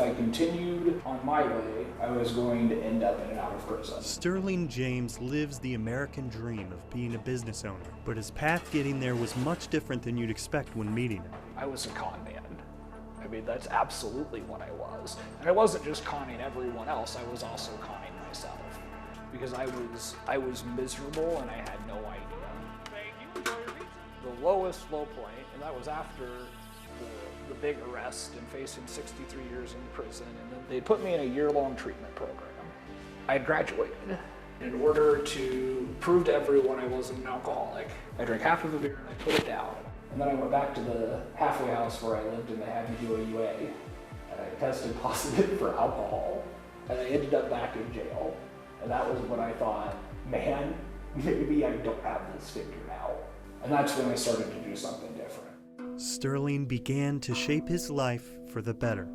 I continued on my way, I was going to end up in and out of prison. Sterling James lives the American dream of being a business owner, but his path getting there was much different than you'd expect when meeting him. I was a con man. I mean, that's absolutely what I was. And I wasn't just conning everyone else, I was also conning myself. Because I was miserable and I had no idea. Thank you, enjoy your pizza. The lowest low point, and that was after the big arrest and facing 63 years in prison, and then they put me in a year-long treatment program. I had graduated. In order to prove to everyone I wasn't an alcoholic, I drank half of a beer and I put it down. And then I went back to the halfway house where I lived and they had me do a UA. And I tested positive for alcohol. And I ended up back in jail. And that was when I thought, man, maybe I don't have this figured out. And that's when I started to do something different. Sterling began to shape his life for the better.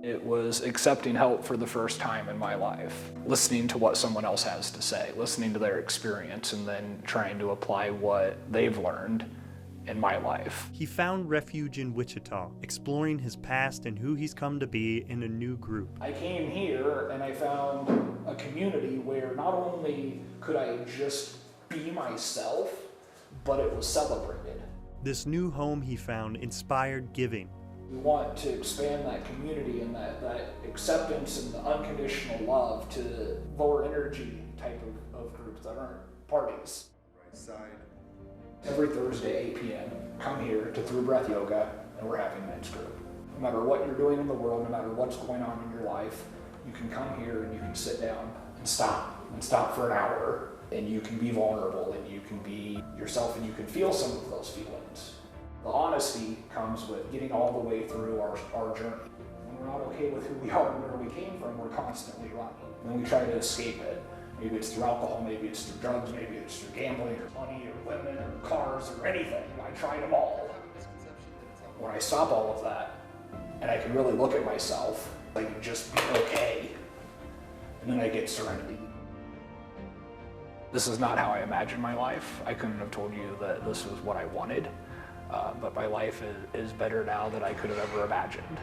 It was accepting help for the first time in my life, listening to what someone else has to say, listening to their experience, and then trying to apply what they've learned in my life. He found refuge in Wichita, exploring his past and who he's come to be in a new group. I came here and I found a community where not only could I just be myself, but it was celebrated. This new home he found inspired giving. We want to expand that community and that acceptance and the unconditional love to lower energy type of groups that aren't parties. Right side. Every Thursday, 8 p.m., come here to Through Breath Yoga, and we're having a men's group. No matter what you're doing in the world, no matter what's going on in your life, you can come here and you can sit down and stop for an hour, and you can be vulnerable, and you can be yourself, and you can feel some of those feelings. The honesty comes with getting all the way through our journey. When we're not okay with who we are and where we came from, we're constantly running. And we try to escape it. Maybe it's through alcohol, maybe it's through drugs, maybe it's through gambling or money or women or cars or anything. I tried them all. When I stop all of that and I can really look at myself, I can just be okay. And then I get serenity. This is not how I imagined my life. I couldn't have told you that this was what I wanted. But my life is better now than I could have ever imagined.